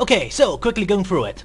Okay, so quickly going through it.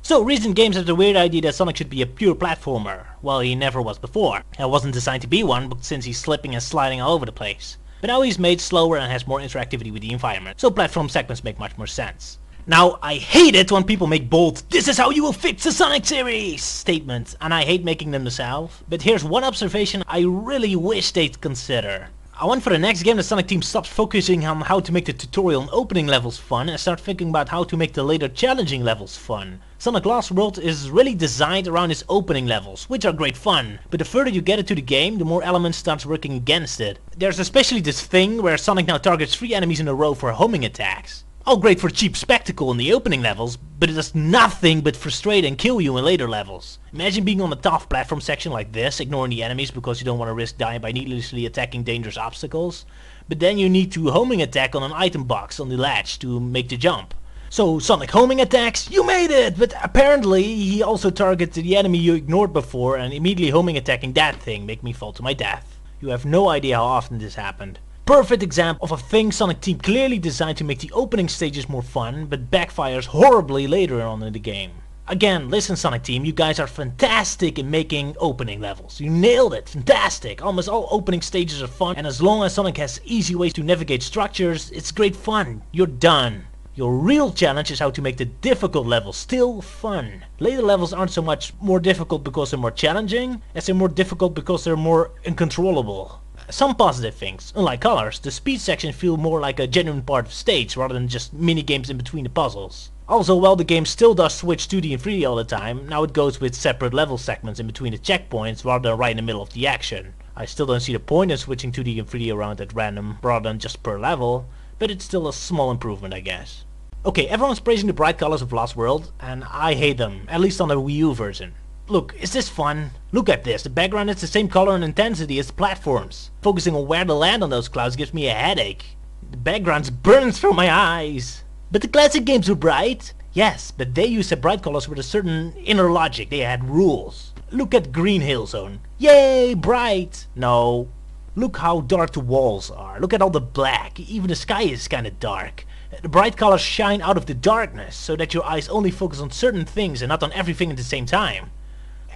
So recent games have the weird idea that Sonic should be a pure platformer. Well, he never was before. He wasn't designed to be one, but since he's slipping and sliding all over the place. But now he's made slower and has more interactivity with the environment, so platform segments make much more sense. Now, I hate it when people make bold, "This is how you will fix the Sonic series" statements, and I hate making them myself. But here's one observation I really wish they'd consider. I want for the next game the Sonic team stops focusing on how to make the tutorial and opening levels fun and start thinking about how to make the later challenging levels fun. Sonic Lost World is really designed around its opening levels, which are great fun, but the further you get into the game, the more elements starts working against it. There's especially this thing where Sonic now targets 3 enemies in a row for homing attacks. All great for cheap spectacle in the opening levels, but it does nothing but frustrate and kill you in later levels. Imagine being on the tough platform section like this, ignoring the enemies because you don't want to risk dying by needlessly attacking dangerous obstacles, but then you need to homing attack on an item box on the latch to make the jump. So Sonic homing attacks, you made it! But apparently he also targeted the enemy you ignored before, and immediately homing attacking that thing make me fall to my death. You have no idea how often this happened. Perfect example of a thing Sonic team clearly designed to make the opening stages more fun, but backfires horribly later on in the game. Again, listen Sonic team, you guys are fantastic in making opening levels. You nailed it, fantastic. Almost all opening stages are fun, and as long as Sonic has easy ways to navigate structures, it's great fun. You're done. Your real challenge is how to make the difficult levels still fun. Later levels aren't so much more difficult because they're more challenging, as they're more difficult because they're more uncontrollable. Some positive things. Unlike Colors, the speed sections feel more like a genuine part of the stage rather than just mini games in between the puzzles. Also, while the game still does switch 2D and 3D all the time, now it goes with separate level segments in between the checkpoints rather than right in the middle of the action. I still don't see the point in switching 2D and 3D around at random rather than just per level, but it's still a small improvement, I guess. Okay, everyone's praising the bright colors of Lost World, and I hate them, at least on the Wii U version. Look, is this fun? Look at this, the background is the same color and intensity as the platforms. Focusing on where to land on those clouds gives me a headache. The background burns from my eyes. But the classic games were bright. Yes, but they used the bright colors with a certain inner logic, they had rules. Look at Green Hill Zone. Yay, bright! No. Look how dark the walls are, look at all the black, even the sky is kinda dark. The bright colors shine out of the darkness, so that your eyes only focus on certain things and not on everything at the same time.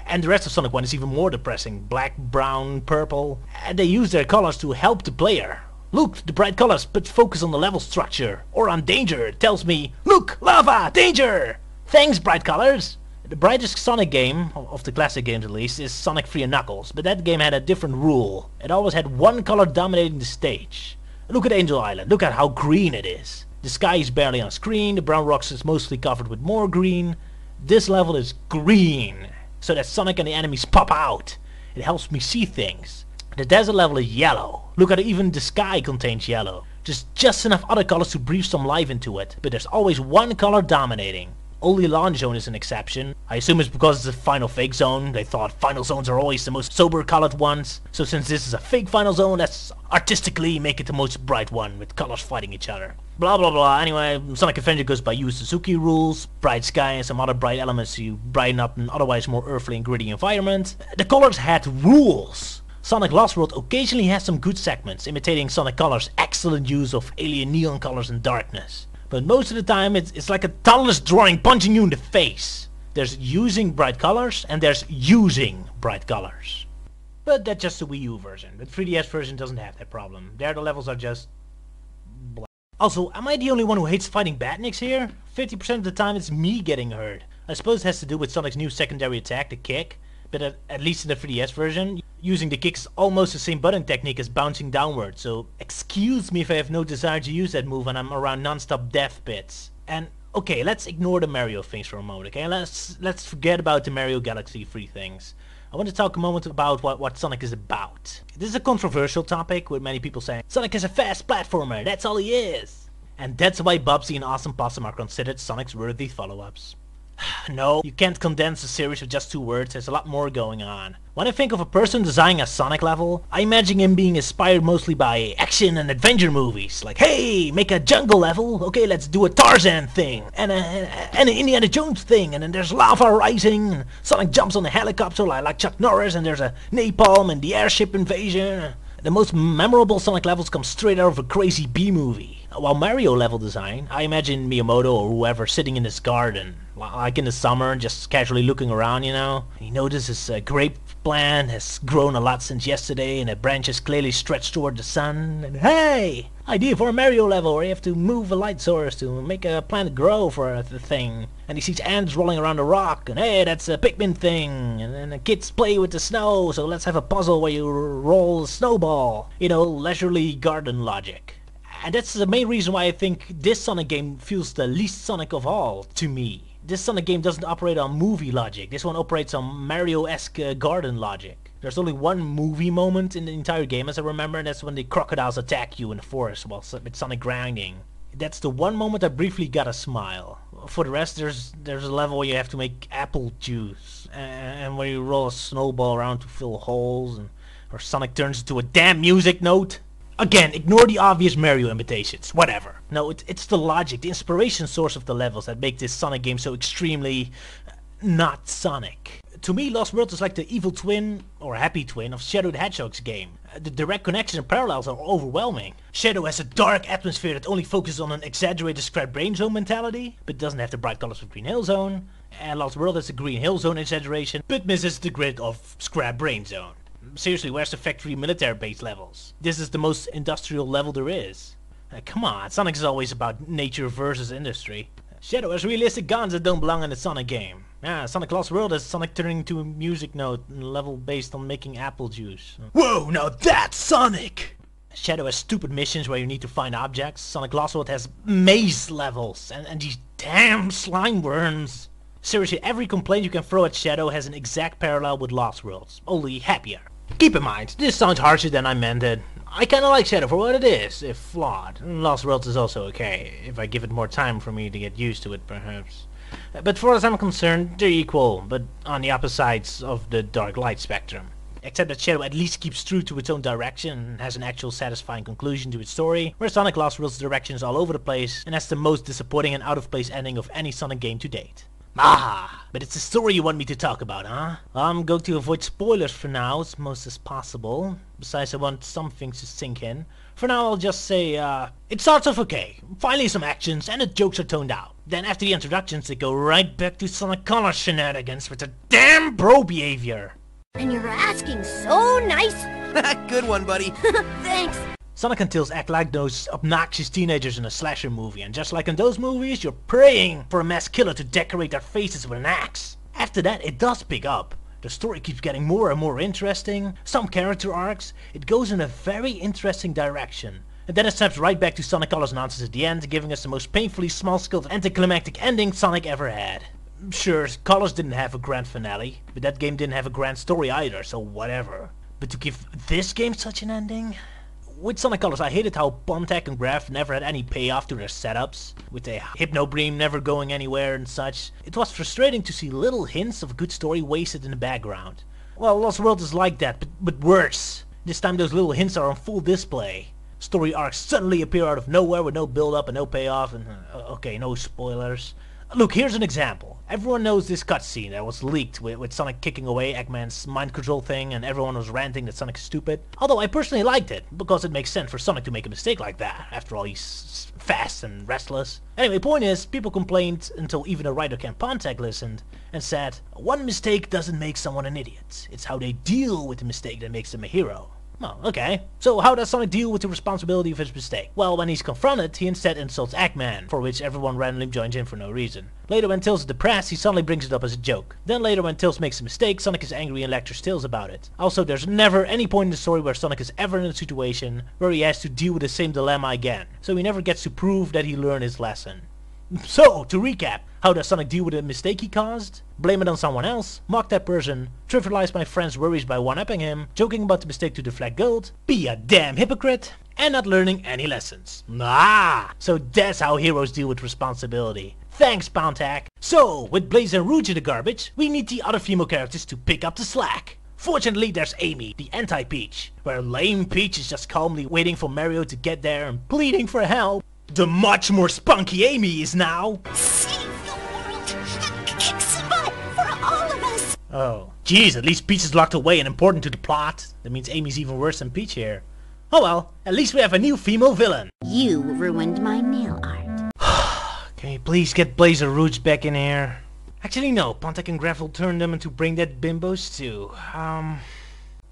And the rest of Sonic 1 is even more depressing. Black, brown, purple. And they use their colors to help the player. Look, the bright colors put focus on the level structure. Or on danger. It tells me, look, lava, danger! Thanks, bright colors! The brightest Sonic game, of the classic games at least, is Sonic 3 and Knuckles. But that game had a different rule. It always had one color dominating the stage. Look at Angel Island. Look at how green it is. The sky is barely on screen. The brown rocks is mostly covered with more green. This level is green, so that Sonic and the enemies pop out. It helps me see things. The desert level is yellow. Look at it, even the sky contains yellow. Just enough other colors to breathe some life into it, but there's always one color dominating. Only Launch Zone is an exception. I assume it's because it's a final fake zone. They thought final zones are always the most sober colored ones. So since this is a fake final zone, let's artistically make it the most bright one with colors fighting each other. Blah blah blah. Anyway, Sonic Adventure goes by Yu Suzuki rules, bright sky and some other bright elements to brighten up an otherwise more earthly and gritty environment. The colors had rules. Sonic Lost World occasionally has some good segments, imitating Sonic Colors' excellent use of alien neon colors and darkness. But most of the time it's like a toddler's drawing punching you in the face. There's using bright colors and there's using bright colors. But that's just the Wii U version. The 3DS version doesn't have that problem. There the levels are just black. Also, am I the only one who hates fighting badniks here? 50% of the time it's me getting hurt. I suppose it has to do with Sonic's new secondary attack, the kick. But at least in the 3DS version, using the kick is almost the same button technique as bouncing downward, so excuse me if I have no desire to use that move and I'm around non-stop death pits. And okay, let's ignore the Mario things for a moment, okay? Let's forget about the Mario Galaxy 3 things. I want to talk a moment about what Sonic is about. This is a controversial topic with many people saying, Sonic is a fast platformer, that's all he is. And that's why Bubsy and Awesome Possum are considered Sonic's worthy follow-ups. No, you can't condense a series with just 2 words, there's a lot more going on. When I think of a person designing a Sonic level, I imagine him being inspired mostly by action and adventure movies. Like, hey, make a jungle level, okay, let's do a Tarzan thing, and an Indiana Jones thing, and then there's lava rising, and Sonic jumps on a helicopter like Chuck Norris, and there's a napalm and the airship invasion. The most memorable Sonic levels come straight out of a crazy B-movie. While Mario level design, I imagine Miyamoto or whoever sitting in his garden, like in the summer, just casually looking around, you know. He notices a grape plant has grown a lot since yesterday and the branches clearly stretched toward the sun. And hey! Idea for a Mario level where you have to move a light source to make a plant grow for the thing. And he sees ants rolling around a rock, and hey, that's a Pikmin thing. And then the kids play with the snow, so let's have a puzzle where you roll a snowball. You know, leisurely garden logic. And that's the main reason why I think this Sonic game feels the least Sonic of all to me. This Sonic game doesn't operate on movie logic. This one operates on Mario-esque garden logic. There's only one movie moment in the entire game as I remember, and that's when the crocodiles attack you in the forest while with Sonic grinding. That's the one moment I briefly got a smile. For the rest, there's a level where you have to make apple juice, and where you roll a snowball around to fill holes, or Sonic turns into a damn music note. Again, ignore the obvious Mario imitations, whatever. No, it's the logic, the inspiration source of the levels that make this Sonic game so extremely not Sonic. To me, Lost World is like the evil twin, or happy twin, of Shadow the Hedgehog's game. The direct connections and parallels are overwhelming. Shadow has a dark atmosphere that only focuses on an exaggerated Scrap Brain Zone mentality, but doesn't have the bright colors of Green Hill Zone. And Lost World has a Green Hill Zone exaggeration, but misses the grid of Scrap Brain Zone. Seriously, where's the factory military base levels? This is the most industrial level there is. Come on, Sonic is always about nature versus industry. Shadow has realistic guns that don't belong in the Sonic game. Sonic Lost World is Sonic turning into a music note level based on making apple juice. Whoa, now that's Sonic! Shadow has stupid missions where you need to find objects. Sonic Lost World has maze levels and these damn slime worms. Seriously, every complaint you can throw at Shadow has an exact parallel with Lost Worlds, only happier. Keep in mind, this sounds harsher than I meant it. I kinda like Shadow for what it is, if flawed. Lost Worlds is also okay, if I give it more time for me to get used to it, perhaps. But as far as I'm concerned, they're equal, but on the opposite sides of the dark light spectrum. Except that Shadow at least keeps true to its own direction and has an actual satisfying conclusion to its story, where Sonic Lost World's direction is all over the place and has the most disappointing and out-of-place ending of any Sonic game to date. But it's the story you want me to talk about, huh? I'm going to avoid spoilers for now, as most as possible. Besides, I want some things to sink in. For now, I'll just say, it starts off okay. Finally some actions, and the jokes are toned out. Then after the introductions, they go right back to Sonic Color shenanigans with the damn bro behavior. And you're asking so nice. Good one, buddy. Thanks. Sonic and Tails act like those obnoxious teenagers in a slasher movie, and just like in those movies, you're praying for a mass killer to decorate their faces with an axe. After that, it does pick up. The story keeps getting more and more interesting, some character arcs, it goes in a very interesting direction. And then it snaps right back to Sonic Colors nonsense at the end, giving us the most painfully small-scaled anticlimactic ending Sonic ever had. Sure, Colors didn't have a grand finale, but that game didn't have a grand story either, so whatever. But to give this game such an ending? With Sonic Colors, I hated how Pomtech and Graph never had any payoff to their setups, with the Hypno Beam never going anywhere and such. It was frustrating to see little hints of a good story wasted in the background. Well, Lost World is like that, but worse. This time those little hints are on full display. Story arcs suddenly appear out of nowhere with no build-up and no payoff, and okay, no spoilers. Look, here's an example. Everyone knows this cutscene that was leaked with Sonic kicking away Eggman's mind control thing and everyone was ranting that Sonic is stupid. Although I personally liked it, because it makes sense for Sonic to make a mistake like that. After all, he's fast and restless. Anyway, point is, people complained until even a writer Ken Pontek listened and said, one mistake doesn't make someone an idiot. It's how they deal with the mistake that makes them a hero. Well, okay. So how does Sonic deal with the responsibility of his mistake? Well, when he's confronted, he instead insults Eggman, for which everyone randomly joins in for no reason. Later when Tails is depressed, he suddenly brings it up as a joke. Then later when Tails makes a mistake, Sonic is angry and lectures Tails about it. Also, there's never any point in the story where Sonic is ever in a situation where he has to deal with the same dilemma again. So he never gets to prove that he learned his lesson. So, to recap, how does Sonic deal with a mistake he caused? Blame it on someone else, mock that person, trivialize my friend's worries by one-upping him, joking about the mistake to deflect gold, be a damn hypocrite, and not learning any lessons. So that's how heroes deal with responsibility. Thanks, Pontak. So, with Blaze and Rouge in the garbage, we need the other female characters to pick up the slack. Fortunately, there's Amy, the anti-Peach, where lame Peach is just calmly waiting for Mario to get there and pleading for help. The much more spunky Amy is now... Save the world and kick some butt for all of us. Oh, geez, at least Peach is locked away and important to the plot. That means Amy's even worse than Peach here. Oh well, at least we have a new female villain. You ruined my nail art. Can you please get Blazer Rouge back in here? Actually no, Pontek and Graf will turn them into Brain Dead bimbos too.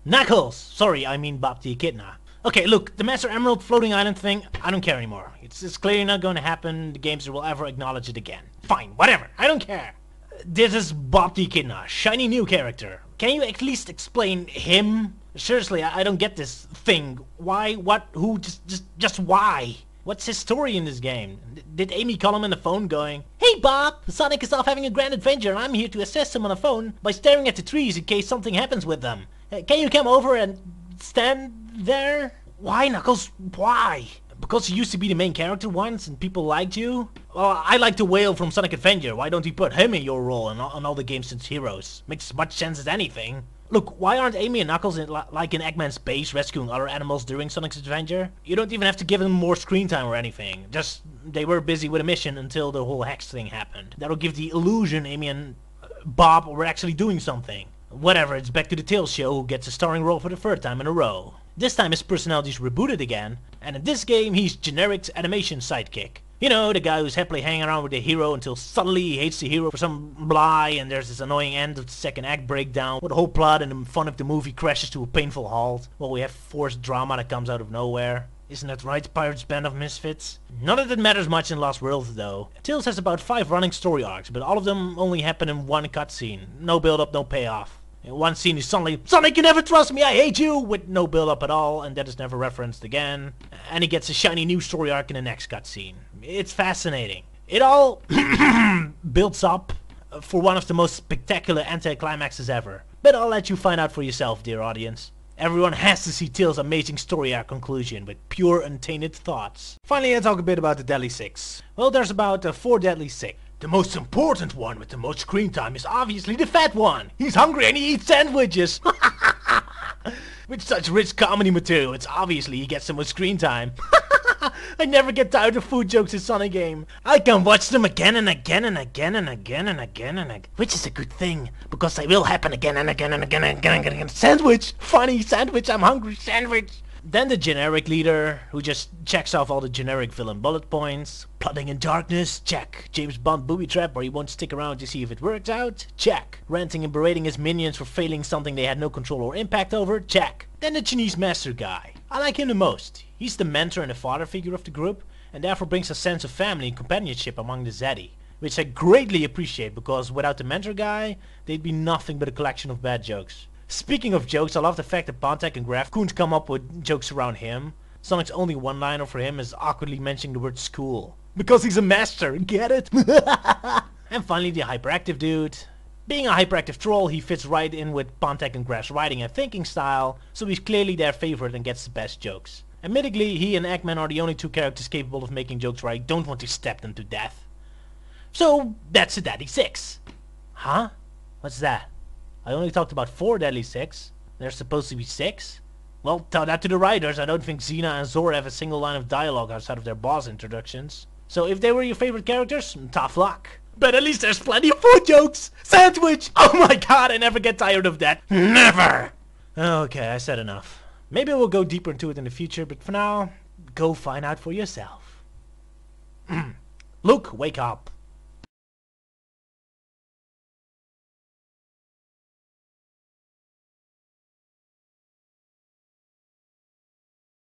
Knuckles! Sorry, I mean Bob the Echidna. Okay, look, the Master Emerald floating island thing, I don't care anymore. It's clearly not going to happen. The games will ever acknowledge it again. Fine, whatever, I don't care. This is Bob the Echidna, shiny new character. Can you at least explain him? Seriously, I don't get this thing. Why, what, who, just why? What's his story in this game? Did Amy call him on the phone going, "Hey Bob, Sonic is off having a grand adventure and I'm here to assist him on the phone by staring at the trees in case something happens with them. Can you come over and stand there?" Why, Knuckles? Why? Because you used to be the main character once and people liked you? Well, I like the whale from Sonic Adventure. Why don't you put him in your role in all the games since Heroes? Makes as much sense as anything. Look, why aren't Amy and Knuckles like in Eggman's base rescuing other animals during Sonic's adventure? You don't even have to give them more screen time or anything. Just, they were busy with a mission until the whole hex thing happened. That'll give the illusion Amy and Bob were actually doing something. Whatever, it's back to the Tails show who gets a starring role for the third time in a row. This time his personality's rebooted again, and in this game he's Generic's animation sidekick. You know, the guy who's happily hanging around with the hero until suddenly he hates the hero for some blah, and there's this annoying end of the second act breakdown where the whole plot and the fun of the movie crashes to a painful halt, while we have forced drama that comes out of nowhere. Isn't that right, Pirate's Band of Misfits? Not that it matters much in Lost World though. Tails has about 5 running story arcs, but all of them only happen in one cutscene. No build up, no payoff. In one scene he's suddenly, "Sonic, you never trust me, I hate you!" with no build up at all, and that is never referenced again. And he gets a shiny new story arc in the next cutscene. It's fascinating. It all builds up for one of the most spectacular anti-climaxes ever. But I'll let you find out for yourself, dear audience. Everyone has to see Tails' amazing story arc conclusion with pure untainted thoughts. Finally, let's talk a bit about the Deadly Six. Well, there's about 4 Deadly Six. The most important one with the most screen time is obviously the fat one. He's hungry and he eats sandwiches. With such rich comedy material, it's obviously he gets the most screen time. I never get tired of food jokes in Sonic game. I can watch them again and again and again and again and again and again. Which is a good thing, because they will happen again and again and again and again and again. Sandwich! Funny sandwich, I'm hungry, sandwich! Then the generic leader, who just checks off all the generic villain bullet points. Plotting in darkness, check. James Bond booby trap where he won't stick around to see if it works out, check. Ranting and berating his minions for failing something they had no control or impact over, check. Then the Chinese master guy. I like him the most. He's the mentor and the father figure of the group, and therefore brings a sense of family and companionship among the Zeddy. Which I greatly appreciate, because without the mentor guy, they'd be nothing but a collection of bad jokes. Speaking of jokes, I love the fact that Pontek and Graf couldn't come up with jokes around him. Sonic's only one-liner for him is awkwardly mentioning the word school. Because he's a master, get it? And finally the Hyperactive Dude. Being a hyperactive troll, he fits right in with Pontek and Graf's writing and thinking style, so he's clearly their favorite and gets the best jokes. Admittedly, he and Eggman are the only 2 characters capable of making jokes where I don't want to stab them to death. So, that's the Deadly Six. Huh? What's that? I only talked about 4 Deadly Six. There's supposed to be 6? Well, tell that to the writers. I don't think Xena and Zora have a single line of dialogue outside of their boss introductions. So if they were your favorite characters, tough luck. But at least there's plenty of food jokes! Sandwich! Oh my god, I never get tired of that. Never! Okay, I said enough. Maybe we'll go deeper into it in the future, but for now, go find out for yourself. Luke, wake up.